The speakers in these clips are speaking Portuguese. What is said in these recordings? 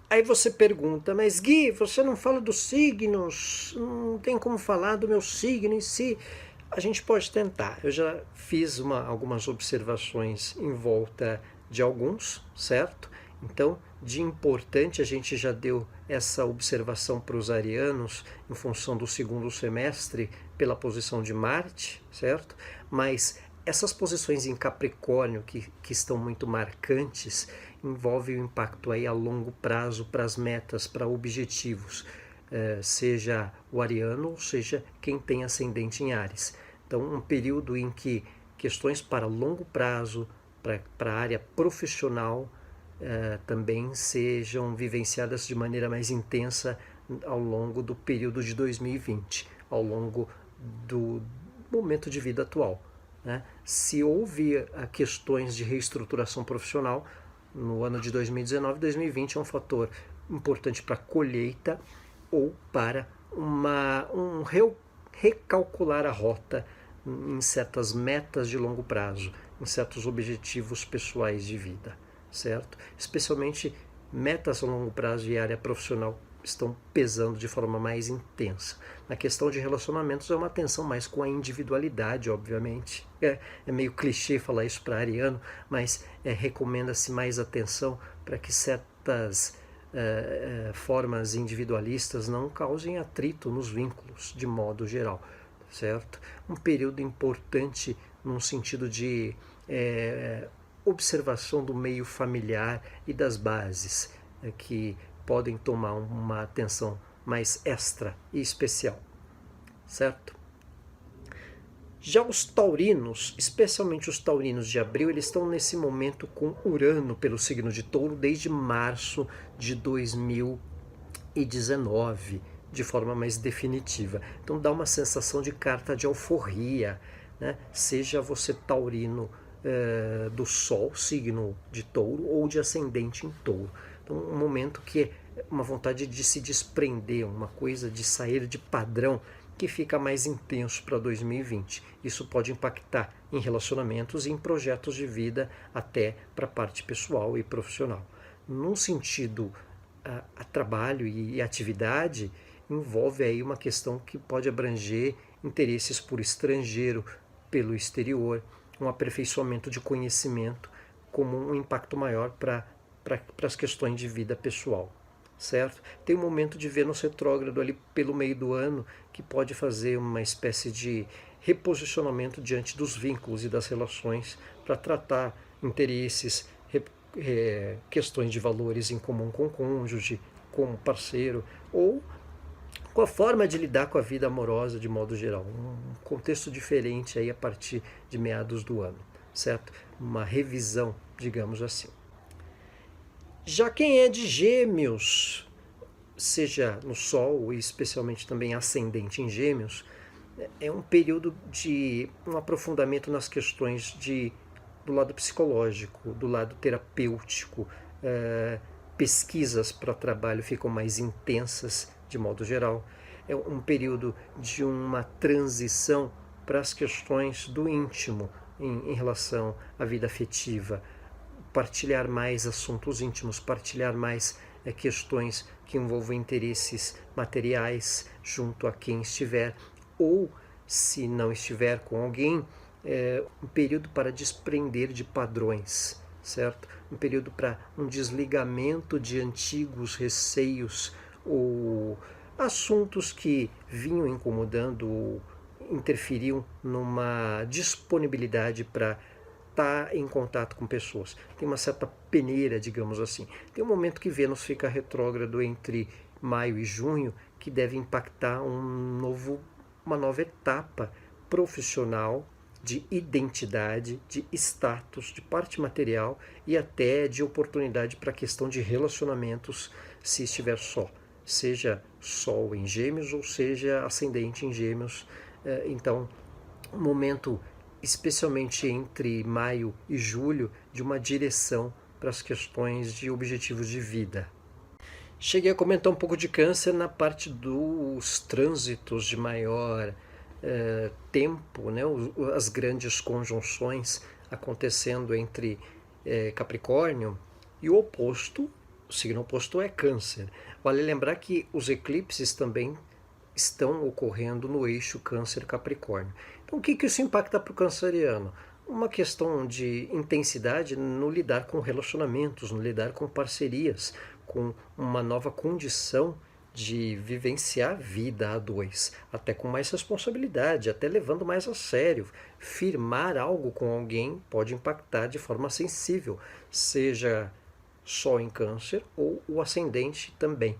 Aí você pergunta, mas Gui, você não fala dos signos, não tem como falar do meu signo em si. A gente pode tentar. Eu já fiz algumas observações em volta de alguns, certo? Então, de importante, a gente já deu essa observação para os arianos em função do segundo semestre pela posição de Marte, certo? Mas essas posições em Capricórnio, que estão muito marcantes, envolvem o impacto aí a longo prazo para as metas, para objetivos, seja o ariano, ou seja quem tem ascendente em Áries. Então, um período em que questões para longo prazo, para a área profissional, também sejam vivenciadas de maneira mais intensa ao longo do período de 2020, ao longo do momento de vida atual. Né? Se houve questões de reestruturação profissional no ano de 2019, 2020 é um fator importante para a colheita ou para recalcular a rota em certas metas de longo prazo, em certos objetivos pessoais de vida, certo? Especialmente metas a longo prazo e área profissional estão pesando de forma mais intensa. Na questão de relacionamentos é uma atenção mais com a individualidade, obviamente. É meio clichê falar isso para ariano, mas recomenda-se mais atenção para que certas formas individualistas não causem atrito nos vínculos, de modo geral, certo? Um período importante num sentido de observação do meio familiar e das bases, que podem tomar uma atenção mais extra e especial, certo? Já os taurinos, especialmente os taurinos de abril, eles estão nesse momento com Urano pelo signo de Touro desde março de 2019, de forma mais definitiva. Então dá uma sensação de carta de alforria, né? Seja você taurino do Sol, signo de Touro, ou de ascendente em Touro. Então um momento que é uma vontade de se desprender, uma coisa de sair de padrão, que fica mais intenso para 2020. Isso pode impactar em relacionamentos e em projetos de vida, até para a parte pessoal e profissional. Num sentido a trabalho e atividade, envolve aí uma questão que pode abranger interesses por estrangeiro, pelo exterior, um aperfeiçoamento de conhecimento como um impacto maior para as questões de vida pessoal, certo? Tem um momento de Vênus retrógrado ali pelo meio do ano que pode fazer uma espécie de reposicionamento diante dos vínculos e das relações para tratar interesses, questões de valores em comum com o cônjuge, com o parceiro, ou com a forma de lidar com a vida amorosa de modo geral. Um contexto diferente aí a partir de meados do ano, certo? Uma revisão, digamos assim. Já quem é de Gêmeos, seja no Sol e especialmente também ascendente em Gêmeos, é um período de um aprofundamento nas questões do lado psicológico, do lado terapêutico. Pesquisas para trabalho ficam mais intensas, de modo geral. É um período de uma transição para as questões do íntimo em relação à vida afetiva. Partilhar mais assuntos íntimos, partilhar mais questões que envolvam interesses materiais junto a quem estiver, ou se não estiver com alguém, um período para desprender de padrões, certo? Um período para um desligamento de antigos receios ou assuntos que vinham incomodando ou interferiam numa disponibilidade para estar em contato com pessoas. Tem uma certa peneira, digamos assim. Tem um momento que Vênus fica retrógrado entre maio e junho, que deve impactar uma nova etapa profissional, de identidade, de status, de parte material e até de oportunidade para a questão de relacionamentos, se estiver só, seja Sol em Gêmeos ou seja ascendente em Gêmeos. Então, um momento, especialmente entre maio e julho, de uma direção para as questões de objetivos de vida. Cheguei a comentar um pouco de Câncer na parte dos trânsitos de maior tempo, né? As grandes conjunções acontecendo entre Capricórnio, e o oposto O signo oposto é Câncer. Vale lembrar que os eclipses também estão ocorrendo no eixo Câncer-Capricórnio. Então, o que isso impacta para o canceriano? Uma questão de intensidade no lidar com relacionamentos, no lidar com parcerias, com uma nova condição de vivenciar a vida a dois, até com mais responsabilidade, até levando mais a sério. Firmar algo com alguém pode impactar de forma sensível, seja Sol em Câncer ou o ascendente também.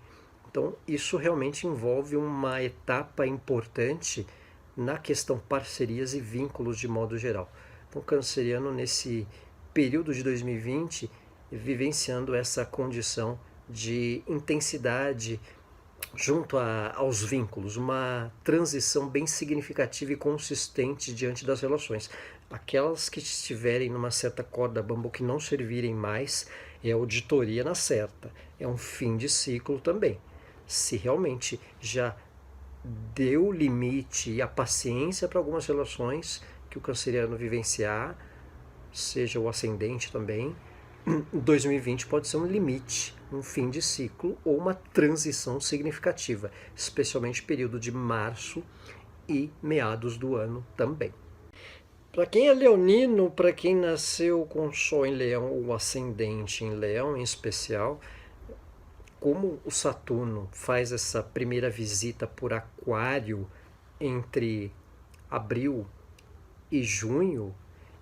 Então, isso realmente envolve uma etapa importante na questão parcerias e vínculos de modo geral. Então, o canceriano, nesse período de 2020, vivenciando essa condição de intensidade junto aos vínculos, uma transição bem significativa e consistente diante das relações. Aquelas que estiverem numa certa corda bamba que não servirem mais, é auditoria na certa, é um fim de ciclo também. Se realmente já deu limite e a paciência para algumas relações que o canceriano vivenciar, seja o ascendente também, 2020 pode ser um limite, um fim de ciclo ou uma transição significativa, especialmente período de março e meados do ano também. Para quem é leonino, para quem nasceu com Sol em Leão ou ascendente em Leão em especial, como o Saturno faz essa primeira visita por Aquário entre abril e junho,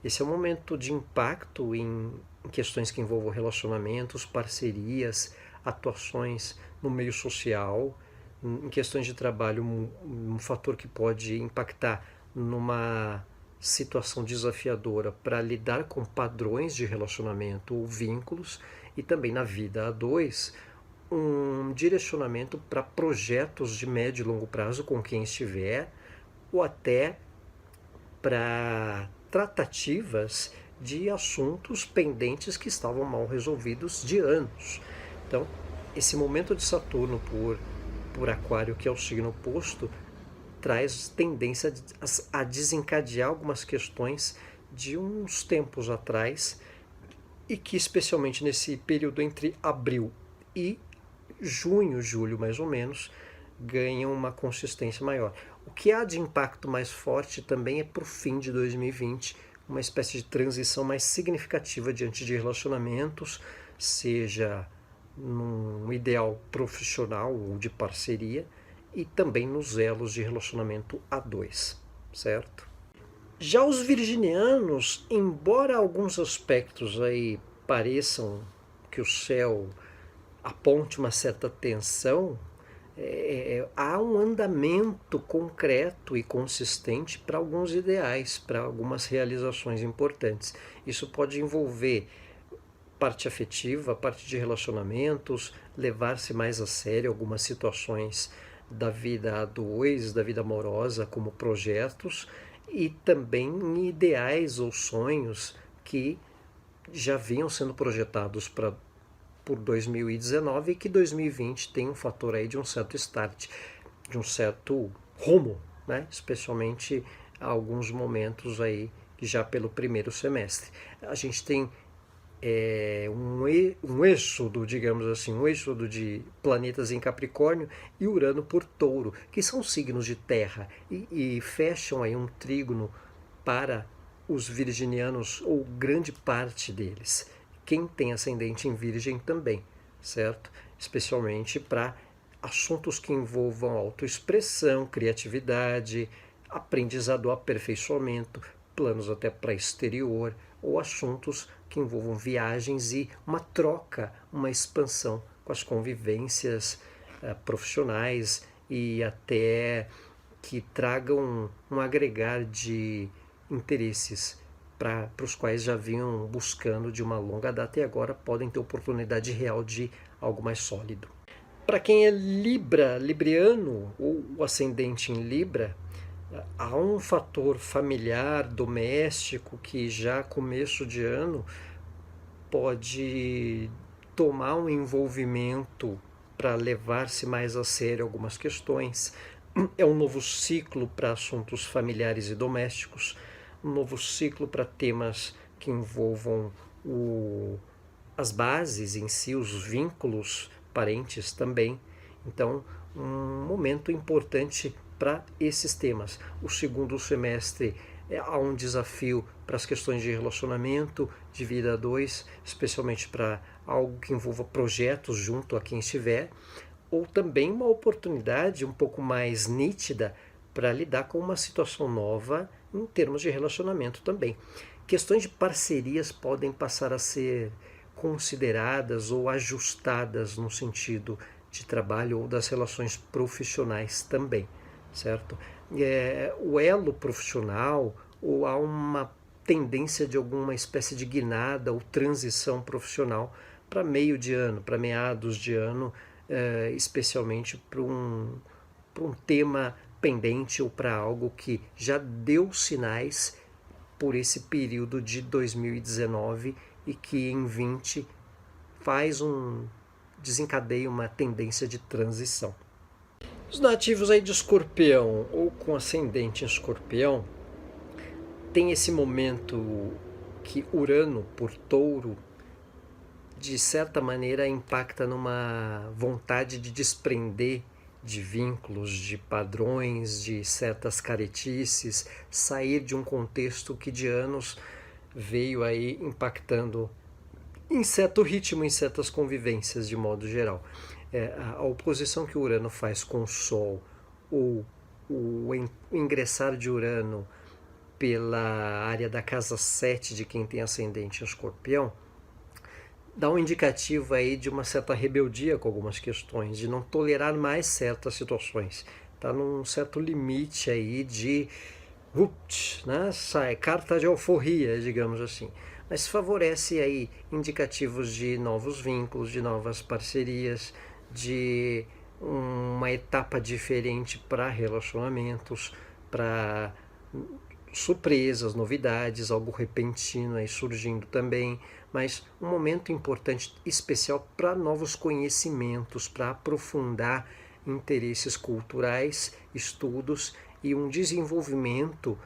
esse é um momento de impacto em questões que envolvam relacionamentos, parcerias, atuações no meio social, em questões de trabalho, um fator que pode impactar numa situação desafiadora para lidar com padrões de relacionamento ou vínculos, e também na vida a dois, um direcionamento para projetos de médio e longo prazo com quem estiver, ou até para tratativas de assuntos pendentes que estavam mal resolvidos de anos. Então, esse momento de Saturno por Aquário, que é o signo oposto, traz tendência a desencadear algumas questões de uns tempos atrás e que, especialmente nesse período entre abril e junho, julho mais ou menos, ganham uma consistência maior. O que há de impacto mais forte também é para o fim de 2020, uma espécie de transição mais significativa diante de relacionamentos, seja num ideal profissional ou de parceria, e também nos elos de relacionamento a dois, certo? Já os virginianos, embora alguns aspectos aí pareçam que o céu aponte uma certa tensão, há um andamento concreto e consistente para alguns ideais, para algumas realizações importantes. Isso pode envolver parte afetiva, parte de relacionamentos, levar-se mais a sério algumas situações da vida a dois, da vida amorosa, como projetos, e também ideais ou sonhos que já vinham sendo projetados por 2019 e que 2020 tem um fator aí de um certo start, de um certo rumo, né? Especialmente alguns momentos aí já pelo primeiro semestre. A gente tem um êxodo, digamos assim, um êxodo de planetas em Capricórnio e Urano por Touro, que são signos de terra e fecham aí um trígono para os virginianos, ou grande parte deles. Quem tem ascendente em Virgem também, certo? Especialmente para assuntos que envolvam autoexpressão, criatividade, aprendizado, aperfeiçoamento, planos até para exterior, ou assuntos que envolvam viagens e uma troca, uma expansão com as convivências profissionais e até que tragam um agregar de interesses para os quais já vinham buscando de uma longa data e agora podem ter oportunidade real de algo mais sólido. Para quem é libriano ou o ascendente em Libra, há um fator familiar, doméstico, que já começo de ano pode tomar um envolvimento para levar-se mais a sério algumas questões. É um novo ciclo para assuntos familiares e domésticos, um novo ciclo para temas que envolvam as bases em si, os vínculos parentes também. Então, um momento importante para esses temas. O segundo semestre há um desafio para as questões de relacionamento, de vida a dois, especialmente para algo que envolva projetos junto a quem estiver, ou também uma oportunidade um pouco mais nítida para lidar com uma situação nova em termos de relacionamento também. Questões de parcerias podem passar a ser consideradas ou ajustadas no sentido de trabalho ou das relações profissionais também, certo? O elo profissional, ou há uma tendência de alguma espécie de guinada ou transição profissional para meio de ano, para meados de ano, especialmente para um tema pendente ou para algo que já deu sinais por esse período de 2019 e que em 20 desencadeia uma tendência de transição. Os nativos aí de Escorpião ou com ascendente em Escorpião tem esse momento que Urano por Touro de certa maneira impacta numa vontade de desprender de vínculos, de padrões, de certas caretices, sair de um contexto que de anos veio aí impactando em certo ritmo, em certas convivências de modo geral. A oposição que o Urano faz com o Sol, ou o ingressar de Urano pela área da casa 7 de quem tem ascendente em Escorpião, dá um indicativo aí de uma certa rebeldia com algumas questões, de não tolerar mais certas situações. Está num certo limite aí de né? Sai carta de alforria, digamos assim. Mas favorece aí indicativos de novos vínculos, de novas parcerias, de uma etapa diferente para relacionamentos, para surpresas, novidades, algo repentino aí surgindo também, mas um momento importante, especial para novos conhecimentos, para aprofundar interesses culturais, estudos e um desenvolvimento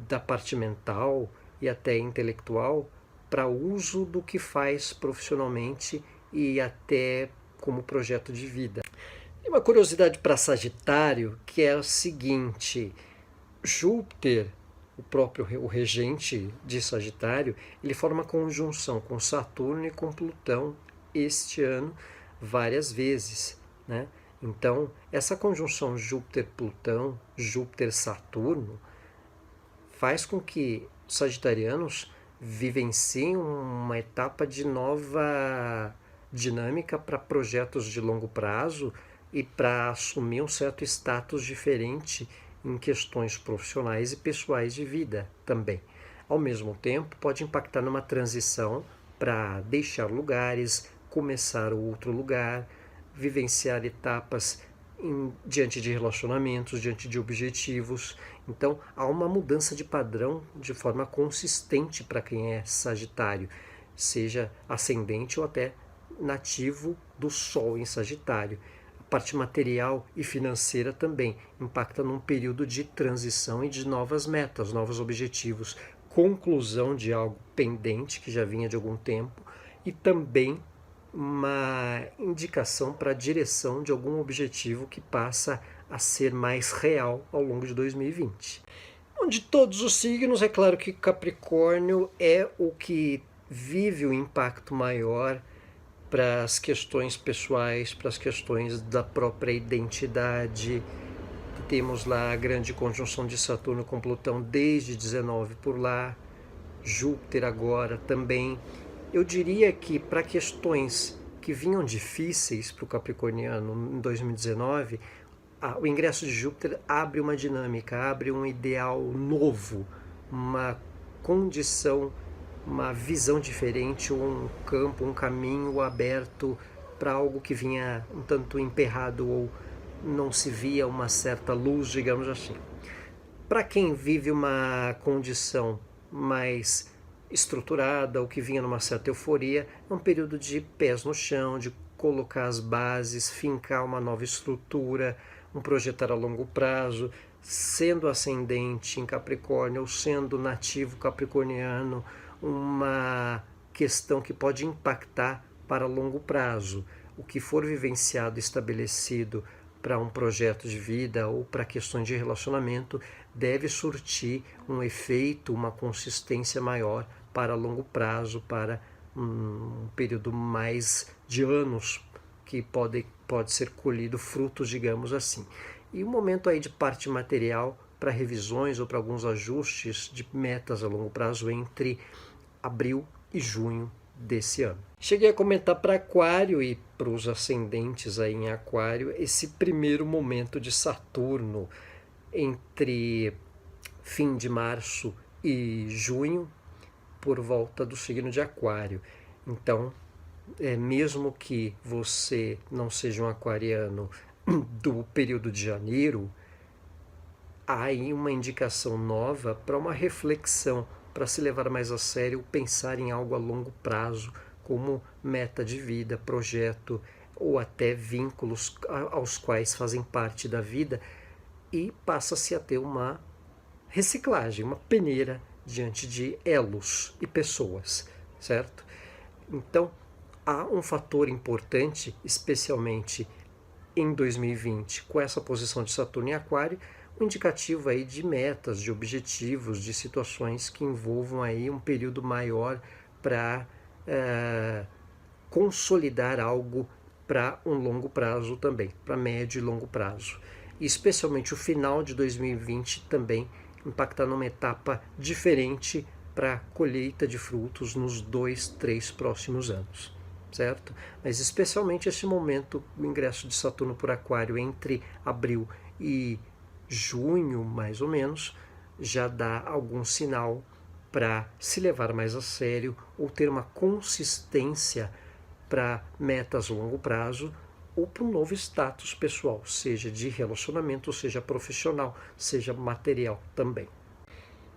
da parte mental e até intelectual para uso do que faz profissionalmente e até como projeto de vida. E uma curiosidade para Sagitário, que é o seguinte: Júpiter, o regente de Sagitário, ele forma conjunção com Saturno e com Plutão este ano várias vezes, né? Então, essa conjunção Júpiter-Plutão, Júpiter-Saturno, faz com que os sagitarianos vivenciem uma etapa de nova dinâmica para projetos de longo prazo e para assumir um certo status diferente em questões profissionais e pessoais de vida também. Ao mesmo tempo, pode impactar numa transição para deixar lugares, começar outro lugar, vivenciar etapas diante de relacionamentos, diante de objetivos. Então, há uma mudança de padrão de forma consistente para quem é Sagitário, seja ascendente ou até nativo do Sol em Sagitário. A parte material e financeira também impacta num período de transição e de novas metas, novos objetivos, conclusão de algo pendente que já vinha de algum tempo e também uma indicação para a direção de algum objetivo que passa a ser mais real ao longo de 2020. De todos os signos, é claro que Capricórnio é o que vive o impacto maior para as questões pessoais, para as questões da própria identidade. Temos lá a grande conjunção de Saturno com Plutão desde 19 por lá, Júpiter agora também. Eu diria que para questões que vinham difíceis para o capricorniano em 2019, o ingresso de Júpiter abre uma dinâmica, abre um ideal novo, uma condição, uma visão diferente, um campo, um caminho aberto para algo que vinha um tanto emperrado ou não se via uma certa luz, digamos assim. Para quem vive uma condição mais estruturada, ou que vinha numa certa euforia, é um período de pés no chão, de colocar as bases, fincar uma nova estrutura, um projetar a longo prazo, sendo ascendente em Capricórnio ou sendo nativo capricorniano, uma questão que pode impactar para longo prazo. O que for vivenciado, estabelecido para um projeto de vida ou para questões de relacionamento deve surtir um efeito, uma consistência maior para longo prazo, para um período mais de anos que pode ser colhido frutos, digamos assim. E um momento aí de parte material para revisões ou para alguns ajustes de metas a longo prazo entre abril e junho desse ano. Cheguei a comentar para Aquário e para os ascendentes aí em Aquário esse primeiro momento de Saturno entre fim de março e junho por volta do signo de Aquário. Então, mesmo que você não seja um aquariano do período de janeiro, há aí uma indicação nova para uma reflexão, para se levar mais a sério, pensar em algo a longo prazo, como meta de vida, projeto ou até vínculos aos quais fazem parte da vida, e passa-se a ter uma reciclagem, uma peneira diante de elos e pessoas, certo? Então, há um fator importante, especialmente em 2020, com essa posição de Saturno em Aquário, um indicativo aí de metas, de objetivos, de situações que envolvam aí um período maior para consolidar algo para um longo prazo também, para médio e longo prazo. E especialmente o final de 2020 também impactar numa etapa diferente para a colheita de frutos nos 2, 3 próximos anos, certo? Mas especialmente esse momento, o ingresso de Saturno por Aquário entre abril e junho, mais ou menos, já dá algum sinal para se levar mais a sério ou ter uma consistência para metas a longo prazo ou para um novo status pessoal, seja de relacionamento, seja profissional, seja material também.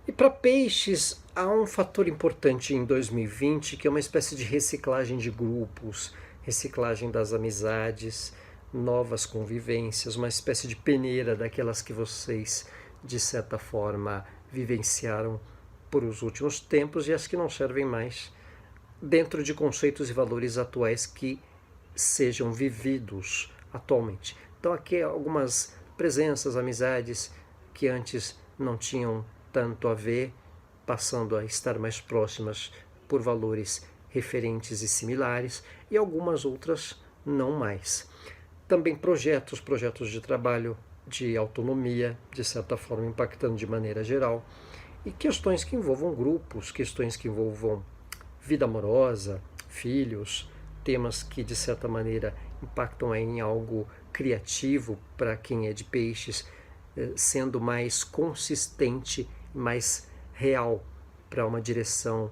E para peixes, há um fator importante em 2020, que é uma espécie de reciclagem de grupos, reciclagem das amizades, novas convivências, uma espécie de peneira daquelas que vocês, de certa forma, vivenciaram por os últimos tempos e as que não servem mais, dentro de conceitos e valores atuais que sejam vividos atualmente. Então aqui algumas presenças, amizades que antes não tinham tanto a ver, passando a estar mais próximas por valores referentes e similares, e algumas outras não mais. Também projetos de trabalho, de autonomia, de certa forma impactando de maneira geral, e questões que envolvam grupos, questões que envolvam vida amorosa, filhos, temas que de certa maneira impactam aí em algo criativo para quem é de peixes, sendo mais consistente, mais real para uma direção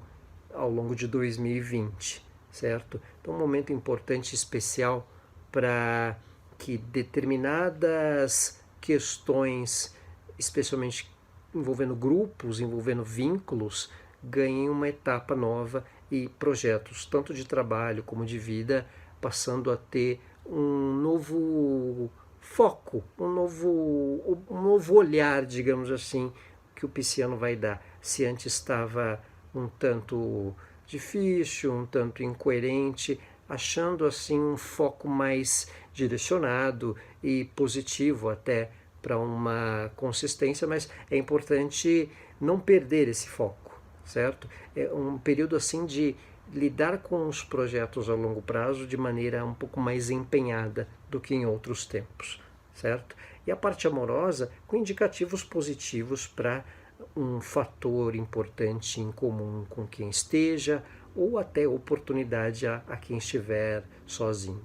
ao longo de 2020, certo? Então um momento importante, especial, para que determinadas questões, especialmente envolvendo grupos, envolvendo vínculos, ganhem uma etapa nova e projetos, tanto de trabalho como de vida, passando a ter um novo foco, um novo olhar, digamos assim, que o pisciano vai dar. Se antes estava um tanto difícil, um tanto incoerente, achando assim um foco mais direcionado e positivo até para uma consistência, mas é importante não perder esse foco, certo? É um período assim de lidar com os projetos a longo prazo de maneira um pouco mais empenhada do que em outros tempos, certo? E a parte amorosa com indicativos positivos para um fator importante em comum com quem esteja ou até oportunidade a quem estiver sozinho.